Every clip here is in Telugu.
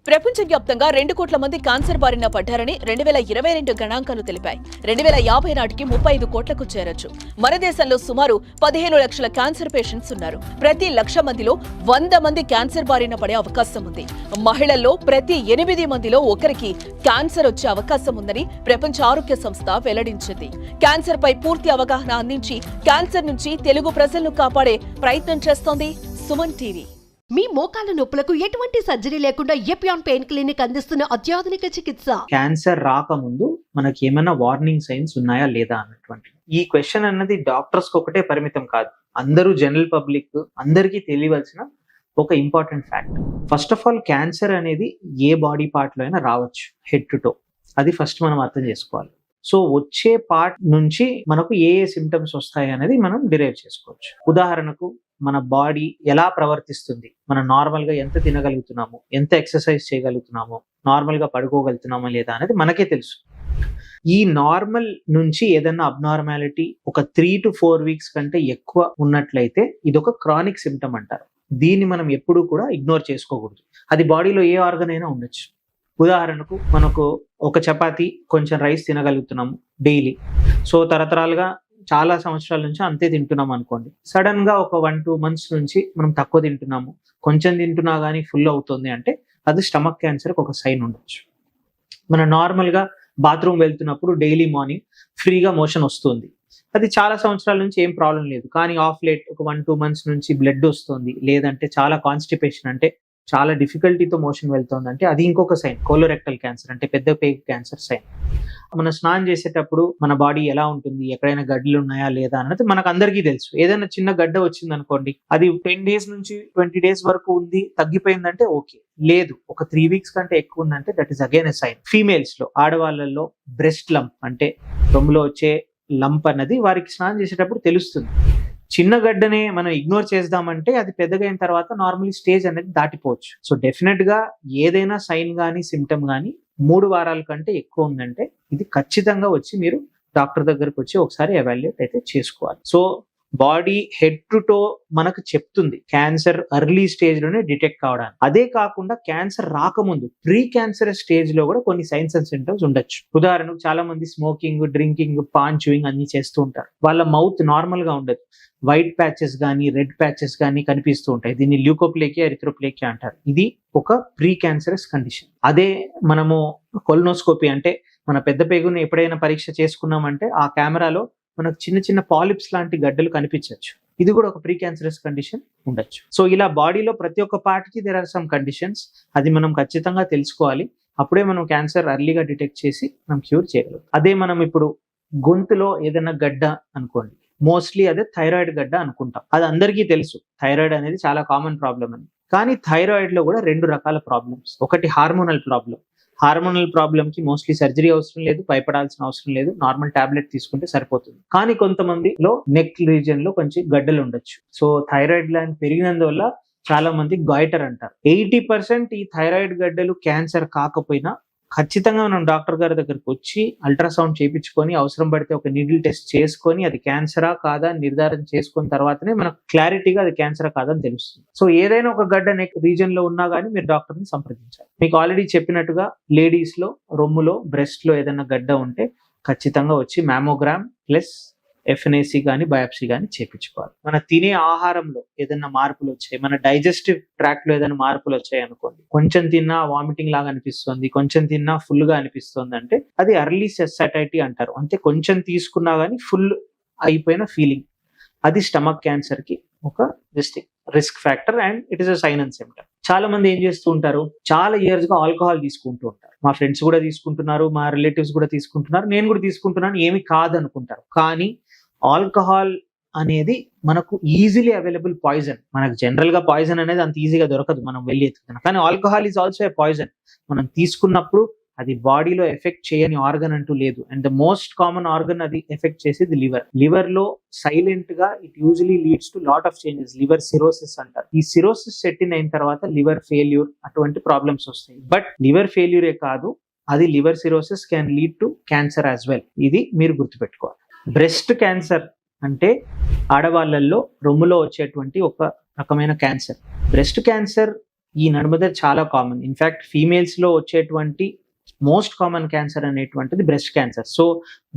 ప్రపంచవ్యాప్తంగా 2 కోట్ల మంది క్యాన్సర్ బారిన పడ్డారని 2022 గణాంకాలు తెలిపాయి. 2050 నాటికి 35 కోట్లకు చేరొచ్చు. మన దేశంలో సుమారు 15 లక్షల క్యాన్సర్ పేషెంట్స్ ఉన్నారు. ప్రతి 1,00,000 మందిలో 100 మంది క్యాన్సర్ బారిన పడే అవకాశం ఉంది. మహిళల్లో ప్రతి 8 మందిలో ఒకరికి క్యాన్సర్ వచ్చే అవకాశం ఉందని ప్రపంచ ఆరోగ్య సంస్థ వెల్లడించింది. క్యాన్సర్ పై పూర్తి అవగాహన అందించి క్యాన్సర్ నుంచి తెలుగు ప్రజలను కాపాడే ప్రయత్నం చేస్తోంది సుమన్ టీవీ. మీ మోకాల నొప్పులకు ఎటువంటి సర్జరీ లేకుండా ఎపియాన్ పెయిన్ క్లినిక్ అందిస్తున్న అత్యాధునిక చికిత్స. క్యాన్సర్ రాకముందు మనకి ఏమైనా వార్నింగ్ సైన్స్ ఉన్నాయా లేదా అన్నటువంటి ఈ క్వశ్చన్ అన్నది డాక్టర్స్ కి ఒకటే పరిమితం కాదు. అందరూ జనరల్ పబ్లిక్ అందరికీ తెలియవలసిన ఒక important fact. First of all cancer అనేది ఏ బాడీ పార్ట్ లో అయినా రావచ్చు, హెడ్ టు టో. అది ఫస్ట్ మనం అర్థం చేసుకోవాలి. సో వచ్చే పార్ట్ నుంచి మనకు ఏ సిమ్టమ్స్ వస్తాయి అనేది మనం డిరైవ్ చేసుకోవచ్చు. ఉదాహరణకు మన బాడీ ఎలా ప్రవర్తిస్తుంది, మనం నార్మల్ గా ఎంత తినగలుగుతున్నాము, ఎంత ఎక్సర్సైజ్ చేయగలుగుతున్నాము, నార్మల్ గా పడుకోగలుగుతున్నామా లేదా అనేది మనకే తెలుసు. ఈ నార్మల్ నుంచి ఏదైనా అబ్నార్మాలిటీ ఒక 3 to 4 వీక్స్ కంటే ఎక్కువ ఉన్నట్లయితే ఇది ఒక క్రానిక్ సిమ్టమ్ అంటారు. దీన్ని మనం ఎప్పుడూ కూడా ఇగ్నోర్ చేసుకోకూడదు. అది బాడీలో ఏ ఆర్గన్ అయినా ఉండొచ్చు. ఉదాహరణకు మనకు ఒక చపాతి కొంచెం రైస్ తినగలుగుతున్నాము డైలీ, సో తరతరాలుగా చాలా సంవత్సరాల నుంచి అంతే తింటున్నాం అనుకోండి. సడన్ గా ఒక 1-2 months నుంచి మనం తక్కువ తింటున్నాము, కొంచెం తింటున్నా కానీ ఫుల్ అవుతుంది అంటే అది స్టమక్ క్యాన్సర్ ఒక సైన్ ఉండొచ్చు. మనం నార్మల్ గా బాత్రూమ్ వెళ్తున్నప్పుడు డైలీ మార్నింగ్ ఫ్రీగా మోషన్ వస్తుంది, అది చాలా సంవత్సరాల నుంచి ఏం ప్రాబ్లం లేదు. కానీ ఆఫ్ లేట్ ఒక 1-2 months నుంచి బ్లడ్ వస్తుంది, లేదంటే చాలా కాన్స్టిపేషన్ అంటే చాలా డిఫికల్టీతో మోషన్ వెళ్తుంది అంటే అది ఇంకొక సైన్, కోలోరెక్టల్ క్యాన్సర్ అంటే పెద్ద పేగు క్యాన్సర్ సైన్. మనం స్నానం చేసేటప్పుడు మన బాడీ ఎలా ఉంటుంది, ఎక్కడైనా గడ్డలు ఉన్నాయా లేదా అన్నది మనకు అందరికీ తెలుసు. ఏదైనా చిన్న గడ్డ వచ్చింది అనుకోండి, అది 10 days నుంచి 20 days వరకు ఉంది, తగ్గిపోయిందంటే ఓకే. లేదు ఒక 3 weeks కంటే ఎక్కువ ఉందంటే that is again a sign. Females లో, ఆడవాళ్ళలో బ్రెస్ట్ లంప్ అంటే రొమ్ములో వచ్చే లంప్ అన్నది వారికి స్నానం చేసేటప్పుడు తెలుస్తుంది. చిన్న గడ్డనే మనం ఇగ్నోర్ చేద్దామంటే అది పెద్దగా అయిన తర్వాత నార్మల్లీ స్టేజ్ అనేది దాటిపోవచ్చు. సో డెఫినెట్ గా ఏదైనా సైన్ గానీ సిమ్టమ్ గానీ 3 వారాల కంటే ఎక్కువ ఉందంటే ఇది ఖచ్చితంగా వచ్చి మీరు డాక్టర్ దగ్గరకు వచ్చి ఒకసారి ఎవాల్యుయేట్ అయితే చేసుకోవాలి. So body head to toe మనకు చెప్తుంది క్యాన్సర్ ఎర్లీ స్టేజ్ లోనే డిటెక్ట్ కావడానికి. అదే కాకుండా క్యాన్సర్ రాకముందు ప్రీ క్యాన్సర్ స్టేజ్ లో కూడా కొన్ని సైన్స్ అండ్ సింటమ్స్ ఉండొచ్చు. ఉదాహరణకు చాలా మంది స్మోకింగ్, డ్రింకింగ్, పాన్ చూయింగ్ అన్ని చేస్తూ ఉంటారు. వాళ్ళ మౌత్ నార్మల్ గా ఉండదు, వైట్ ప్యాచెస్ కానీ రెడ్ ప్యాచెస్ కానీ కనిపిస్తూ ఉంటాయి. దీన్ని ల్యూకోప్లేకియా, ఎరిథ్రోప్లేకియా అంటారు. ఇది ఒక ప్రీ క్యాన్సరస్ కండిషన్. అదే మనము కొలనోస్కోపీ అంటే మన పెద్ద పేగుని ఎప్పుడైనా పరీక్ష చేసుకున్నామంటే ఆ కెమెరాలో మనకు చిన్న చిన్న పాలిప్స్ లాంటి గడ్డలు కనిపించవచ్చు. ఇది కూడా ఒక ప్రీ క్యాన్సరస్ కండిషన్ ఉండొచ్చు. సో ఇలా బాడీలో ప్రతి ఒక్క పార్ట్ కి దేర్ ఆర్ సమ్ కండిషన్స్. అది మనం ఖచ్చితంగా తెలుసుకోవాలి. అప్పుడే మనం క్యాన్సర్ అర్లీగా డిటెక్ట్ చేసి మనం క్యూర్ చేయగలం. అదే మనం ఇప్పుడు గొంతులో ఏదైనా గడ్డ అనుకోండి, మోస్ట్లీ అదే థైరాయిడ్ గడ్డ అనుకుంటాం. అది అందరికీ తెలుసు, థైరాయిడ్ అనేది చాలా కామన్ ప్రాబ్లం అని. కానీ థైరాయిడ్ లో కూడా 2 రకాల ప్రాబ్లమ్స్. ఒకటి హార్మోనల్ ప్రాబ్లం. హార్మోనల్ ప్రాబ్లమ్ కి మోస్ట్లీ సర్జరీ అవసరం లేదు, భయపడాల్సిన అవసరం లేదు, నార్మల్ టాబ్లెట్ తీసుకుంటే సరిపోతుంది. కానీ కొంతమందిలో నెక్ రీజియన్ లో కొంచెం గడ్డలు ఉండొచ్చు. సో థైరాయిడ్ గ్లాండ్ పెరిగినందువల్ల చాలా మంది గాయిటర్ అంటారు. 80% ఈ థైరాయిడ్ గడ్డలు క్యాన్సర్ కాకపోయినా ఖచ్చితంగా మనం డాక్టర్ గారి దగ్గరకు వచ్చి అల్ట్రాసౌండ్ చేయించుకొని, అవసరం పడితే ఒక నీడిల్ టెస్ట్ చేసుకొని అది క్యాన్సరా కాదా నిర్ధారణ చేసుకున్న తర్వాతనే మనకు క్లారిటీగా అది క్యాన్సరా కాదా అని తెలుస్తుంది. సో ఏదైనా ఒక గడ్డ నెక్ రీజన్ లో ఉన్నా కానీ మీరు డాక్టర్ ని సంప్రదించాలి. మీకు ఆల్రెడీ చెప్పినట్టుగా లేడీస్ లో రొమ్ములో, బ్రెస్ట్ లో ఏదైనా గడ్డ ఉంటే ఖచ్చితంగా వచ్చి మ్యామోగ్రామ్ ప్లస్ FNAC కానీ బయాప్సీ కానీ చేయించుకోవాలి. మన తినే ఆహారంలో ఏదైనా మార్పులు వచ్చాయి, మన డైజెస్టివ్ ట్రాక్ట్ లో ఏదైనా మార్పులు వచ్చాయి అనుకోండి, కొంచెం తిన్నా వామిటింగ్ లాగా అనిపిస్తుంది, కొంచెం తిన్నా ఫుల్ గా అనిపిస్తుంది అంటే అది ఎర్లీ సెసైటీ అంటారు. అంటే కొంచెం తీసుకున్నా కానీ ఫుల్ అయిపోయిన ఫీలింగ్, అది స్టమక్ క్యాన్సర్ కి ఒక risk factor and it is a sign and symptom. చాలా మంది ఏం చేస్తూ ఉంటారు, చాలా ఇయర్స్ గా ఆల్కహాల్ తీసుకుంటూ ఉంటారు. మా ఫ్రెండ్స్ కూడా తీసుకుంటున్నారు, మా రిలేటివ్స్ కూడా తీసుకుంటున్నారు, నేను కూడా తీసుకుంటున్నాను, ఏమి కాదనుకుంటారు. కానీ ఆల్కహాల్ అనేది మనకు ఈజీలీ అవైలబుల్ పాయిజన్. మనకు జనరల్ గా పాయిజన్ అనేది అంత ఈజీగా దొరకదు మనం వెళ్ళి ఎత్తుకున్నాం. కానీ alcohol is also a poison. మనం తీసుకున్నప్పుడు అది బాడీలో ఎఫెక్ట్ చేయని ఆర్గన్ అంటూ లేదు. And the most common organ అది ఎఫెక్ట్ చేసేది లివర్. లివర్ లో సైలెంట్ గా it usually leads to lot of changes. Liver cirrhosis అంటారు. ఈ సిరోసిస్ సెట్ ఇన్ అయిన తర్వాత లివర్ ఫెయిల్యూర్ అటువంటి ప్రాబ్లమ్స్ వస్తాయి. బట్ లివర్ ఫెయిల్యూరే కాదు, అది liver cirrhosis can lead to cancer as well. ఇది మీరు గుర్తుపెట్టుకోవాలి. బ్రెస్ట్ క్యాన్సర్ అంటే ఆడవాళ్ళల్లో రొమ్ములో వచ్చేటువంటి ఒక రకమైన క్యాన్సర్. బ్రెస్ట్ క్యాన్సర్ ఈ నడుమద చాలా కామన్. ఇన్ఫాక్ట్ ఫీమేల్స్ లో వచ్చేటువంటి మోస్ట్ కామన్ క్యాన్సర్ అనేటువంటిది బ్రెస్ట్ క్యాన్సర్. సో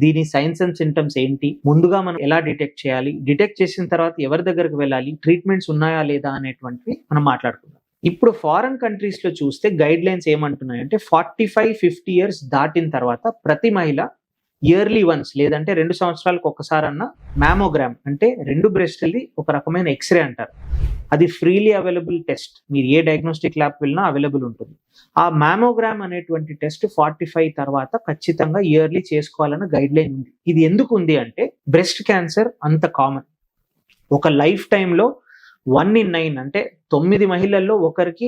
దీని సైన్స్ అండ్ సింటమ్స్ ఏంటి, ముందుగా మనం ఎలా డిటెక్ట్ చేయాలి, డిటెక్ట్ చేసిన తర్వాత ఎవరి దగ్గరకు వెళ్ళాలి, ట్రీట్మెంట్స్ ఉన్నాయా లేదా అనేటువంటివి మనం మాట్లాడుకుందాం. ఇప్పుడు ఫారెన్ కంట్రీస్ లో చూస్తే గైడ్ లైన్స్ ఏమంటున్నాయంటే 45-50 ఇయర్స్ దాటిన తర్వాత ప్రతి మహిళ ఇయర్లీ వన్స్ లేదంటే 2 సంవత్సరాలకు ఒక్కసారన్నా మ్యామోగ్రామ్ అంటే 2 బ్రెస్ట్లది ఒక రకమైన ఎక్స్రే అంటారు, అది ఫ్రీలీ అవైలబుల్ టెస్ట్. మీరు ఏ డయాగ్నోస్టిక్ ల్యాబ్ వెళ్ళినా అవైలబుల్ ఉంటుంది. ఆ మ్యామోగ్రామ్ అనేటువంటి టెస్ట్ 45 తర్వాత ఖచ్చితంగా ఇయర్లీ చేసుకోవాలన్న గైడ్ లైన్ ఉంది. ఇది ఎందుకు ఉంది అంటే బ్రెస్ట్ క్యాన్సర్ అంత కామన్. ఒక లైఫ్ టైంలో 1 in 9 అంటే 9 మహిళల్లో ఒకరికి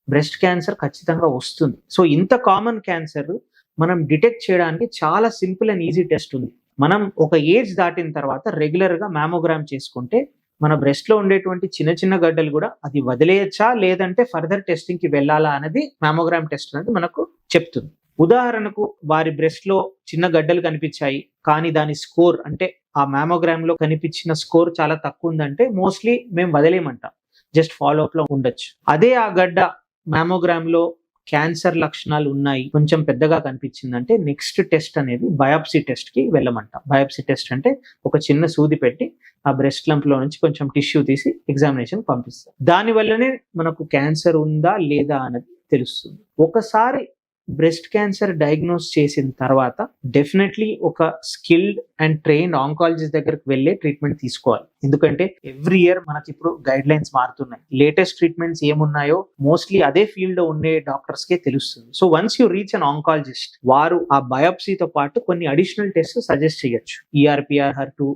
బ్రెస్ట్ క్యాన్సర్ ఖచ్చితంగా వస్తుంది. సో ఇంత కామన్ క్యాన్సర్ మనం డిటెక్ట్ చేయడానికి చాలా సింపుల్ అండ్ ఈజీ టెస్ట్ ఉంది. మనం ఒక ఏజ్ దాటిన తర్వాత రెగ్యులర్ గా మ్యామోగ్రామ్ చేసుకుంటే మన బ్రెస్ట్ లో ఉండేటువంటి చిన్న చిన్న గడ్డలు కూడా అది వదిలేయచ్చా లేదంటే ఫర్దర్ టెస్టింగ్ కి వెళ్ళాలా అనేది మ్యామోగ్రామ్ టెస్ట్ అనేది మనకు చెప్తుంది. ఉదాహరణకు వారి బ్రెస్ట్ లో చిన్న గడ్డలు కనిపించాయి కానీ దాని స్కోర్ అంటే ఆ మ్యామోగ్రామ్ లో కనిపించిన స్కోర్ చాలా తక్కువ ఉందంటే మోస్ట్లీ మేము వదిలేయమంటాం, జస్ట్ ఫాలో అప్ లో ఉండొచ్చు. అదే ఆ గడ్డ మ్యామోగ్రామ్ లో క్యాన్సర్ లక్షణాలు ఉన్నాయి, కొంచెం పెద్దగా కనిపించిందంటే నెక్స్ట్ టెస్ట్ అనేది బయాప్సీ టెస్ట్ కి వెళ్ళమంటాం. బయాప్సీ టెస్ట్ అంటే ఒక చిన్న సూది పెట్టి ఆ బ్రెస్ట్ లంప్ లో నుంచి కొంచెం టిష్యూ తీసి ఎగ్జామినేషన్ పంపిస్తాం. దాని వల్లనే మనకు క్యాన్సర్ ఉందా లేదా అనేది తెలుస్తుంది. ఒకసారి బ్రెస్ట్ క్యాన్సర్ డయాగ్నోస్ చేసిన తర్వాత డెఫినెట్లీ ఒక స్కిల్డ్ అండ్ ట్రైన్డ్ ఆంకాలజిస్ట్ దగ్గరకు వెళ్ళే ట్రీట్మెంట్ తీసుకోవాలి. ఎందుకంటే ఎవ్రీ ఇయర్ మనకి ఇప్పుడు గైడ్ లైన్స్ మారుతున్నాయి, లేటెస్ట్ ట్రీట్మెంట్స్ ఏమున్నాయో మోస్ట్లీ అదే ఫీల్డ్ లో ఉండే డాక్టర్స్ కే తెలుస్తుంది. So once you reach an oncologist, వారు ఆ బయాప్సీతో పాటు కొన్ని అడిషనల్ టెస్ట్ సజెస్ట్ చేయొచ్చు. ERPR HER2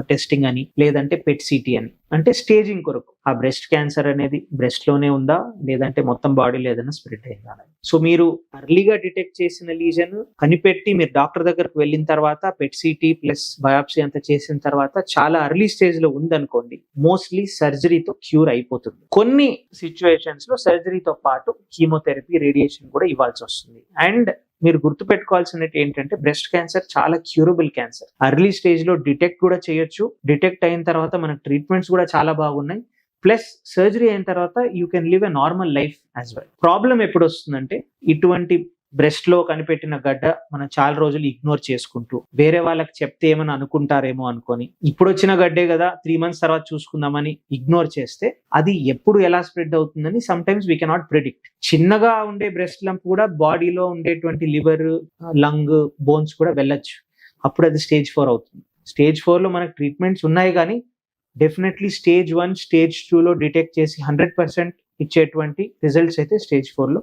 టెస్టింగ్ అని లేదంటే PET CT అని, అంటే స్టేజింగ్ కొరకు ఆ బ్రెస్ట్ క్యాన్సర్ అనేది బ్రెస్ట్ లోనే ఉందా లేదంటే మొత్తం బాడీలో ఏదైనా స్ప్రెడ్ అయిందా అనేది. సో మీరు అర్లీగా డిటెక్ట్ చేసిన లీజన్ కనిపెట్టి మీరు డాక్టర్ దగ్గరకు వెళ్ళిన తర్వాత PET CT ప్లస్ బయాప్సీ అంతా చేసిన తర్వాత చాలా అర్లీ స్టేజ్ లో ఉందనుకోండి, మోస్ట్లీ సర్జరీతో క్యూర్ అయిపోతుంది. కొన్ని సిచ్యువేషన్స్ లో సర్జరీతో పాటు కీమోథెరపీ, రేడియేషన్ కూడా ఇవ్వాల్సి వస్తుంది. అండ్ మీరు గుర్తుపెట్టుకోవాల్సినట్టు ఏంటంటే బ్రెస్ట్ క్యాన్సర్ చాలా క్యూరబుల్ క్యాన్సర్. అర్లీ స్టేజ్ లో డిటెక్ట్ కూడా చేయొచ్చు. డిటెక్ట్ అయిన తర్వాత మన ట్రీట్మెంట్స్ కూడా చాలా బాగున్నాయి. ప్లస్ సర్జరీ అయిన తర్వాత you can live a normal life as well. Problem ఎప్పుడు వస్తుందంటే ఇటువంటి బ్రెస్ట్ లో కనిపెట్టిన గడ్డ మనం చాలా రోజులు ఇగ్నోర్ చేసుకుంటూ వేరే వాళ్ళకి చెప్తే ఏమని అనుకుంటారేమో అనుకొని ఇప్పుడు వచ్చిన గడ్డే కదా 3 months తర్వాత చూసుకుందామని ఇగ్నోర్ చేస్తే అది ఎప్పుడు ఎలా స్ప్రెడ్ అవుతుందని some times we cannot predict. చిన్నగా ఉండే బ్రెస్ట్ లంప్ కూడా బాడీలో ఉండేటువంటి లివర్, లంగ్, బోన్స్ కూడా వెళ్ళొచ్చు. అప్పుడు అది Stage 4 అవుతుంది. Stage 4 లో మనకు ట్రీట్మెంట్స్ ఉన్నాయి కానీ డెఫినెట్లీ Stage 1, Stage 2 లో డిటెక్ట్ చేసి 100% ఇచ్చేటువంటి రిజల్ట్స్ అయితే Stage 4 లో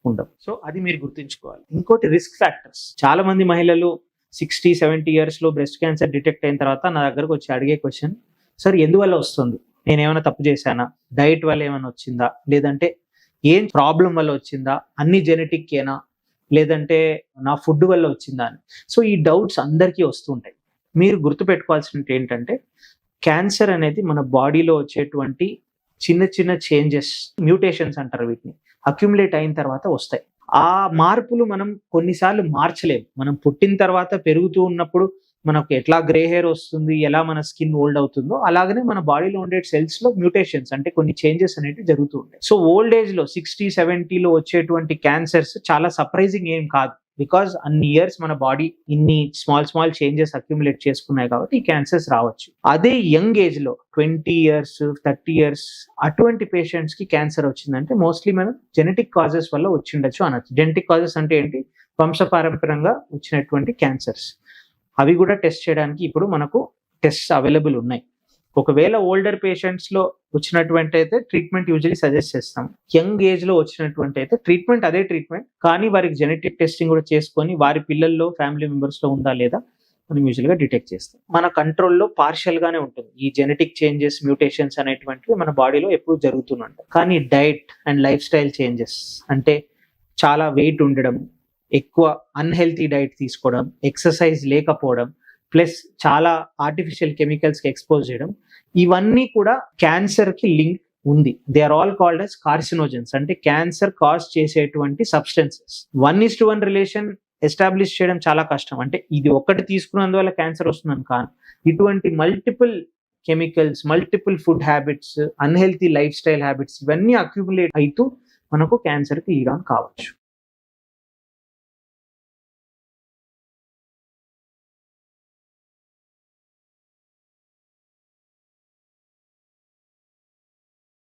ఉండవు. సో అది మీరు గుర్తుంచుకోవాలి. ఇంకోటి రిస్క్ ఫ్యాక్టర్స్. చాలా మంది మహిళలు 60-70 ఇయర్స్ లో బ్రెస్ట్ క్యాన్సర్ డిటెక్ట్ అయిన తర్వాత నా దగ్గరకు వచ్చి అడిగే క్వశ్చన్, సార్ ఎందువల్ల వస్తుంది, నేను ఏమైనా తప్పు చేశానా, డైట్ వల్ల ఏమైనా వచ్చిందా, లేదంటే ఏం ప్రాబ్లం వల్ల వచ్చిందా, అన్ని జెనెటిక్ ఏనా, లేదంటే నా ఫుడ్ వల్ల వచ్చిందా అని. సో ఈ డౌట్స్ అందరికీ వస్తుంటాయి. మీరు గుర్తుపెట్టుకోవాల్సినది ఏంటంటే క్యాన్సర్ అనేది మన బాడీలో వచ్చేటువంటి చిన్న చిన్న చేంజెస్, మ్యూటేషన్స్ అంటారు వీటిని, అక్యుములేట్ అయిన తర్వాత వస్తాయి. ఆ మార్పులు మనం కొన్నిసార్లు మార్చలేము. మనం పుట్టిన తర్వాత పెరుగుతూ ఉన్నప్పుడు మనకు ఎట్లా గ్రే హెయిర్ వస్తుంది, ఎలా మన స్కిన్ ఓల్డ్ అవుతుందో అలాగనే మన బాడీలో ఉండే సెల్స్ లో మ్యూటేషన్స్ అంటే కొన్ని చేంజెస్ అనేవి జరుగుతూ ఉంటాయి. సో ఓల్డ్ ఏజ్ లో 60-70 వచ్చేటువంటి క్యాన్సర్స్ చాలా సర్ప్రైజింగ్ ఏం కాదు. బికాస్ అన్ని ఇయర్స్ మన బాడీ ఇన్ని స్మాల్ చేంజెస్ అక్యుములేట్ చేసుకున్నాయి కాబట్టి ఈ క్యాన్సర్స్ రావచ్చు. అదే యంగ్ ఏజ్ లో 20 years, 30 years అటువంటి పేషెంట్స్ కి క్యాన్సర్ వచ్చిందంటే మోస్ట్లీ మనం జెనెటిక్ కాజెస్ వల్ల వచ్చిండొచ్చు అనొచ్చు. జెనెటిక్ కాజెస్ అంటే ఏంటి, వంశపారంపర్యంగా వచ్చినటువంటి క్యాన్సర్స్. అవి కూడా టెస్ట్ చేయడానికి ఇప్పుడు మనకు టెస్ట్ అవైలబుల్ ఉన్నాయి. ఒకవేళ ఓల్డర్ పేషెంట్స్ లో వచ్చినటువంటి అయితే ట్రీట్మెంట్ యూజువల్లీ సజెస్ట్ చేస్తాం. యంగ్ ఏజ్ లో వచ్చినటువంటి అయితే ట్రీట్మెంట్ అదే ట్రీట్మెంట్, కానీ వారికి జెనెటిక్ టెస్టింగ్ కూడా చేసుకొని వారి పిల్లల్లో, ఫ్యామిలీ మెంబర్స్ లో ఉందా లేదా మనం యూజువల్ గా డిటెక్ట్ చేస్తాం. మన కంట్రోల్లో పార్షియల్ గానే ఉంటుంది. ఈ జెనెటిక్ చేంజెస్, మ్యూటేషన్స్ అనేటువంటివి మన బాడీలో ఎప్పుడు జరుగుతుంటాయి. కానీ diet and lifestyle changes అంటే చాలా వెయిట్ ఉండడం, ఎక్కువ అన్హెల్తీ డైట్ తీసుకోవడం, ఎక్సర్సైజ్ లేకపోవడం, ప్లస్ చాలా ఆర్టిఫిషియల్ కెమికల్స్ కి ఎక్స్పోజ్ చేయడం, ఇవన్నీ కూడా క్యాన్సర్ కి లింక్ ఉంది. They are all called as carcinogens, అంటే క్యాన్సర్ కాజ్ చేసేటువంటి సబ్స్టెన్సెస్. 1:1 రిలేషన్ ఎస్టాబ్లిష్ చేయడం చాలా కష్టం. అంటే ఇది ఒక్కటి తీసుకున్నందువల్ల క్యాన్సర్ వస్తుందని కాదు. ఇటువంటి multiple chemicals, multiple food habits, unhealthy life style habits ఇవన్నీ అక్యుములేట్ అవుతూ మనకు క్యాన్సర్ కి లీడ్ ఆన్ కావచ్చు.